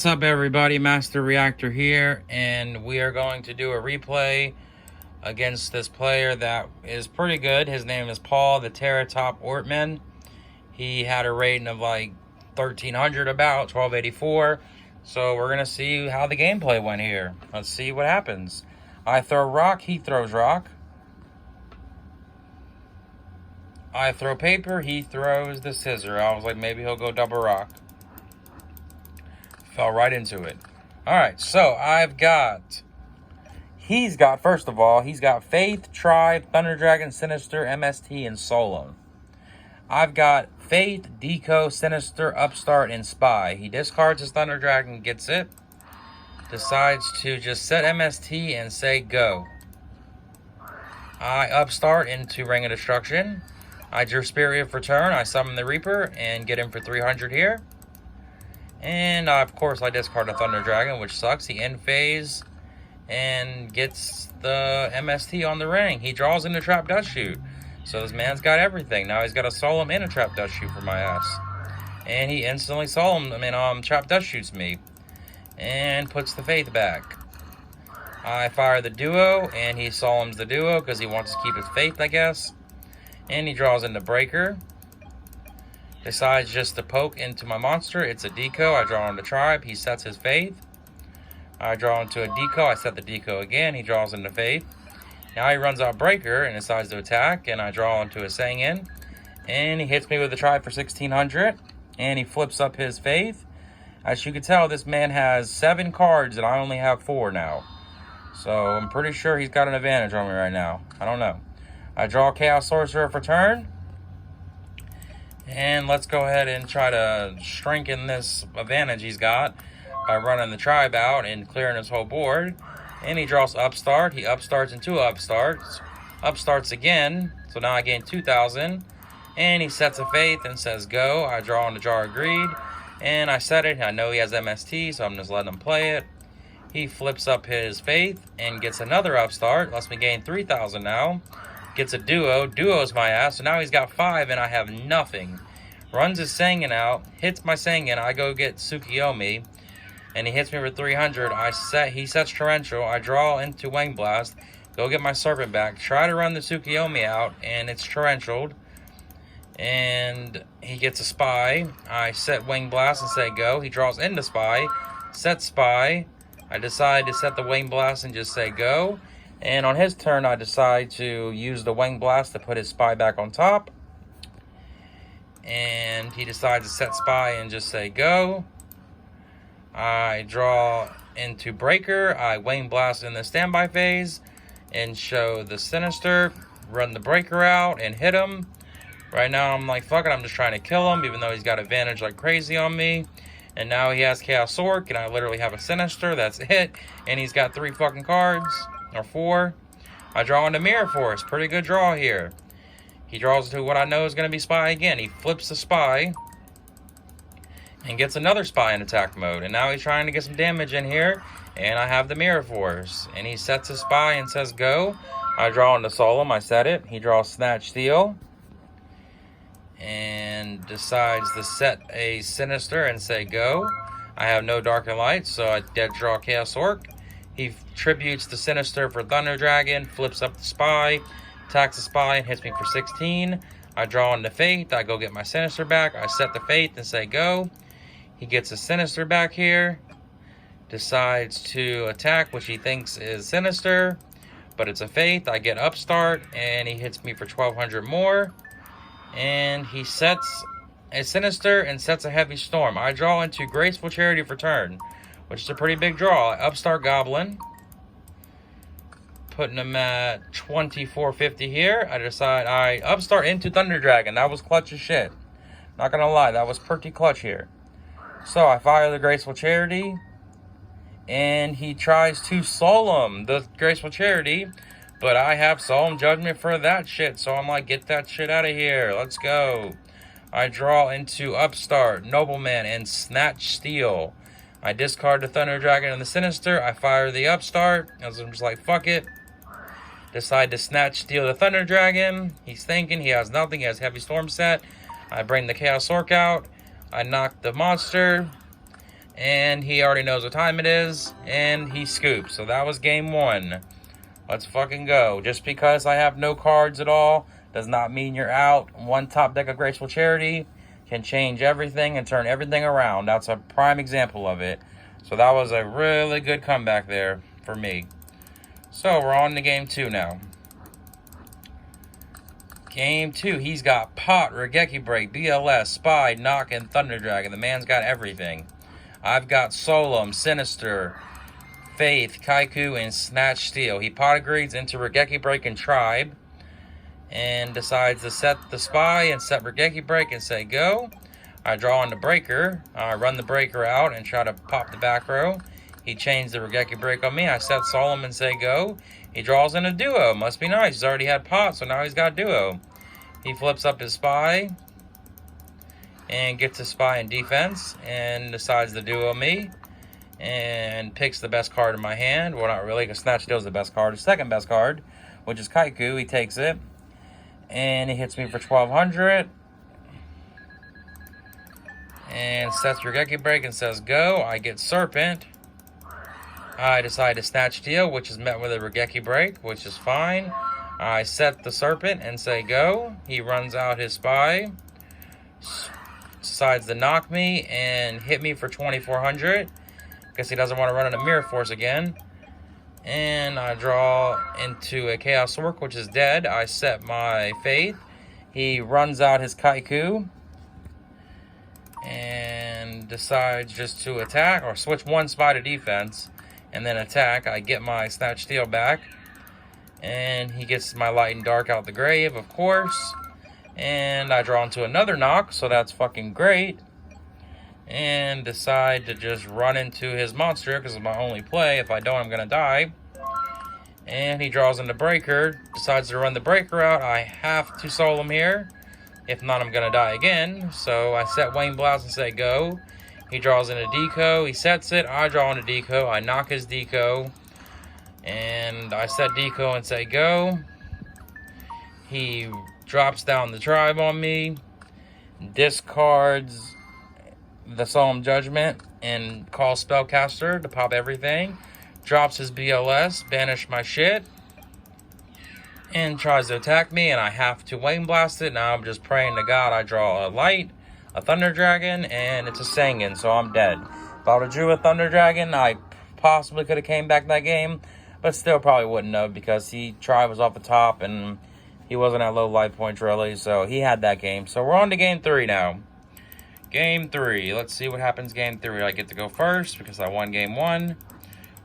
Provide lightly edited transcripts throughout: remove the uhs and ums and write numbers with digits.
What's up, everybody? Master Reactor here, and we are going to do a replay against this player that is pretty good. His name is PaulTheTerrortopOrtman. He had a rating of like 1300, about 1284. So we're gonna see how the gameplay went here. Let's see what happens. I throw rock, he throws rock. I throw paper, he throws the scissor. I was like, maybe he'll go double rock. Fell right into it. Alright, so he's got, first of all, he's got Faith, Tribe, Thunder Dragon, Sinister, MST, and Solemn. I've got Faith, Deco, Sinister, Upstart, and Spy. He discards his Thunder Dragon, gets it. Decides to just set MST and say go. I Upstart into Ring of Destruction. I drew Spirit of Return. I summon the Reaper and get him for 300 here. And of course I discard a Thunder Dragon, which sucks. He end phase and gets the MST on the ring. He draws into Trap Dust Shoot. So this man's got everything. Now he's got a Solemn and a Trap Dust Shoot for my ass. And he instantly Trap Dust Shoots me. And puts the Faith back. I fire the Duo, and he Solemns the Duo because he wants to keep his Faith, I guess. And he draws into Breaker. Decides just to poke into my monster. It's a Deco. I draw into Tribe. He sets his Faith. I draw into a Deco. I set the Deco again. He draws into Faith. Now he runs out Breaker and decides to attack. And I draw into a Sangin. And he hits me with a Tribe for 1600. And he flips up his Faith. As you can tell, this man has 7 cards and I only have 4 now. So I'm pretty sure he's got an advantage on me right now. I don't know. I draw Chaos Sorcerer for turn. And let's go ahead and try to strengthen this advantage he's got by running the Tribe out and clearing his whole board. And he draws Upstart. He Upstarts into Upstarts. Upstarts again. So now I gain 2,000. And he sets a Faith and says go. I draw on the Jar of Greed. And I set it. I know he has MST, so I'm just letting him play it. He flips up his Faith and gets another Upstart. Lets me gain 3,000 now. Gets a Duo. Duo's my ass. So now he's got 5 and I have nothing. Runs his Sangin out. Hits my Sangin. I go get Yugioh. And he hits me for 300. He sets Torrential. I draw into Wing Blast. Go get my Serpent back. Try to run the Yugioh out. And it's Torrentialed. And he gets a Spy. I set Wing Blast and say go. He draws into Spy. Set Spy. I decide to set the Wing Blast and just say go. And on his turn, I decide to use the Wing Blast to put his Spy back on top. And he decides to set Spy and just say go. I draw into Breaker. I Wing Blast in the standby phase and show the Sinister. Run the Breaker out and hit him. Right now, I'm like, fuck it, I'm just trying to kill him, even though he's got advantage like crazy on me. And now he has Chaos Orc, and I literally have a Sinister. That's it. And he's got 3 fucking cards. Or 4. I draw into Mirror Force. Pretty good draw here. He draws to what I know is going to be Spy again. He flips the Spy. And gets another Spy in attack mode. And now he's trying to get some damage in here. And I have the Mirror Force. And he sets his Spy and says go. I draw into Solemn. I set it. He draws Snatch Steel. And decides to set a Sinister and say go. I have no Dark and Light, so I dead draw Chaos Orc. He tributes the Sinister for Thunder Dragon, flips up the Spy, attacks the Spy, and hits me for 16. I draw into Faith. I go get my Sinister back. I set the Faith and say go. He gets a Sinister back here. Decides to attack, which he thinks is Sinister, but it's a Faith. I get Upstart, and he hits me for 1,200 more. And he sets a Sinister and sets a Heavy Storm. I draw into Graceful Charity for turn, which is a pretty big draw. Upstart Goblin. Putting him at 2450 here. I decide I Upstart into Thunder Dragon. That was clutch as shit. Not gonna lie, that was pretty clutch here. So I fire the Graceful Charity. And he tries to Solemn the Graceful Charity. But I have Solemn Judgment for that shit. So I'm like, get that shit out of here. Let's go. I draw into Upstart, Nobleman, and Snatch Steel. I discard the Thunder Dragon and the Sinister. I fire the Upstart. As I'm just like, fuck it. Decide to Snatch Steal the Thunder Dragon. He's thinking he has nothing. He has Heavy Storm set. I bring the Chaos Orc out. I knock the monster. And he already knows what time it is, and he scoops. So that was game 1. Let's fucking go. Just because I have no cards at all does not mean you're out. One top deck of Graceful Charity can change everything and turn everything around. That's a prime example of it. So that was a really good comeback there for me. So we're on to game 2 now. Game 2, he's got Pot, Regeki Break, BLS, Spy, Knock, and Thunder Dragon. The man's got everything. I've got Solemn, Sinister, Faith, Kaiku, and Snatch Steel. He pot agrees into Regeki Break and Tribe, and decides to set the Spy and set Regeki Break and say go. I draw on the Breaker. I run the Breaker out and try to pop the back row. He changed the Regeki Break on me. I set Solemn and say go. He draws in a Duo. Must be nice. He's already had Pot, so now he's got Duo. He flips up his Spy and gets his Spy in defense and decides to Duo me and picks the best card in my hand. Well, not really, because Snatch Steel's the best card. The second best card, which is Kaiku. He takes it and he hits me for 1,200 and sets Regeki Break and says go. I get Serpent. I decide to Snatch Steel, which is met with a Regeki Break, which is fine. I set the Serpent and say go. He runs out his Spy, decides to knock me and hit me for 2,400. Guess he doesn't want to run into Mirror Force again. And I draw into a Chaos Orc, which is dead. I set my Faith. He runs out his Kaiku and decides just to attack or switch one Spy to defense and then attack. I get my Snatch Steel back and he gets my Light and Dark out the grave, of course. And I draw into another knock, so that's fucking great. And decide to just run into his monster, because it's my only play. If I don't, I'm going to die. And he draws into Breaker, decides to run the Breaker out. I have to Solemn here. If not, I'm going to die again. So I set Wayne Blast and say go. He draws into Deco. He sets it. I draw into Deco. I knock his Deco. And I set Deco and say go. He drops down the Tribe on me. Discards the Solemn Judgment and calls Spellcaster to pop everything. Drops his BLS, banish my shit, and tries to attack me, and I have to Wayne Blast it. Now I'm just praying to God I draw a Light, a Thunder Dragon, and it's a Sangan, so I'm dead. If I would have drew a Thunder Dragon, I possibly could have came back that game, but still probably wouldn't have, because Tribe was off the top, and he wasn't at low life points really, so he had that game. So we're on to game 3 now. Game 3. Let's see what happens game 3. I get to go first because I won game 1.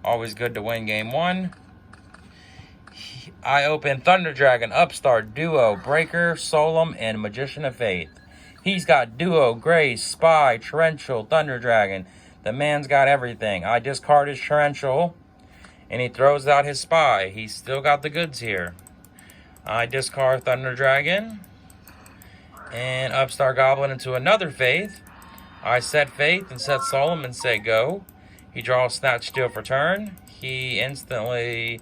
Always good to win game 1. I open Thunder Dragon, Upstart, Duo, Breaker, Solemn, and Magician of Faith. He's got Duo, Grace, Spy, Torrential, Thunder Dragon. The man's got everything. I discard his Torrential, and he throws out his Spy. He's still got the goods here. I discard Thunder Dragon and Upstart Goblin into another Faith. I set Faith and set Solemn and say go. He draws Snatch Steel for turn. He instantly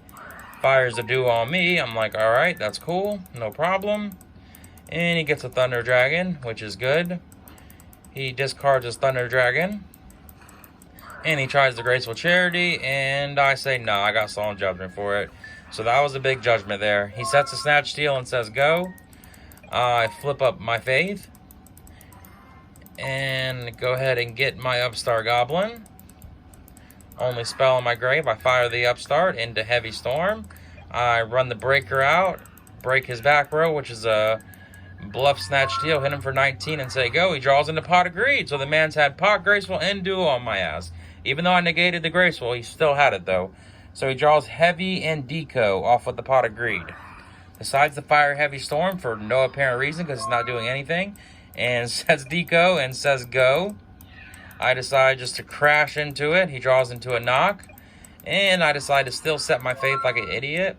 fires a Duo on me. I'm like, alright, that's cool, no problem. And he gets a Thunder Dragon, which is good. He discards his Thunder Dragon. And he tries the Graceful Charity, and I say no, I got Solemn Judgment for it. So that was a big judgment there. He sets a Snatch Steel and says go. I flip up my Faith and go ahead and get my Upstart Goblin. Only spell on my grave. I fire the Upstart into Heavy Storm. I run the Breaker out, break his back row, which is a Bluff Snatch Steel, hit him for 19 and say go. He draws into Pot of Greed. So the man's had Pot, Graceful, and Duo on my ass. Even though I negated the Graceful, he still had it though. So he draws Heavy and Deco off with the Pot of Greed. Decides to fire Heavy Storm for no apparent reason because it's not doing anything. And sets Deco and says go. I decide just to crash into it. He draws into a knock. And I decide to still set my Faith like an idiot.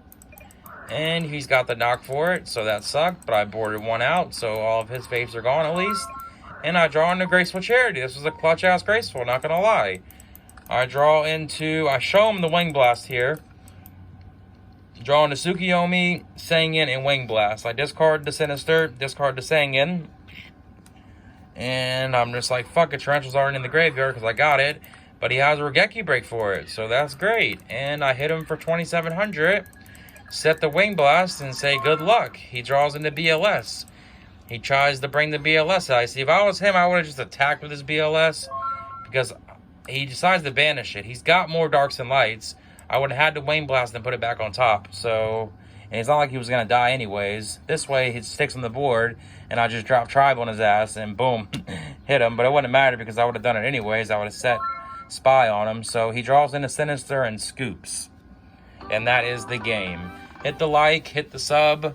And he's got the knock for it, so that sucked. But I boarded one out, so all of his faiths are gone at least. And I draw into Graceful Charity. This was a clutch-ass Graceful, not gonna lie. I show him the Wing Blast here. Draw into Tsukiyomi, Sangan, and Wing Blast. I discard the Sinister, discard the Sangan. And I'm just like, fuck it, Torrential's already in the graveyard because I got it. But he has a Regeki break for it, so that's great. And I hit him for 2,700. Set the Wing Blast and say good luck. He draws into BLS. He tries to bring the BLS out. See, if I was him, I would have just attacked with his BLS. Because he decides to banish it. He's got more Darks and Lights. I would have had to Wing Blast and put it back on top. So, and it's not like he was going to die anyways. This way, he sticks on the board, and I just drop Tribe on his ass, and boom, hit him. But it wouldn't matter because I would have done it anyways. I would have set Spy on him. So he draws into Sinister and scoops. And that is the game. Hit the like, hit the sub.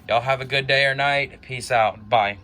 Y'all have a good day or night. Peace out. Bye.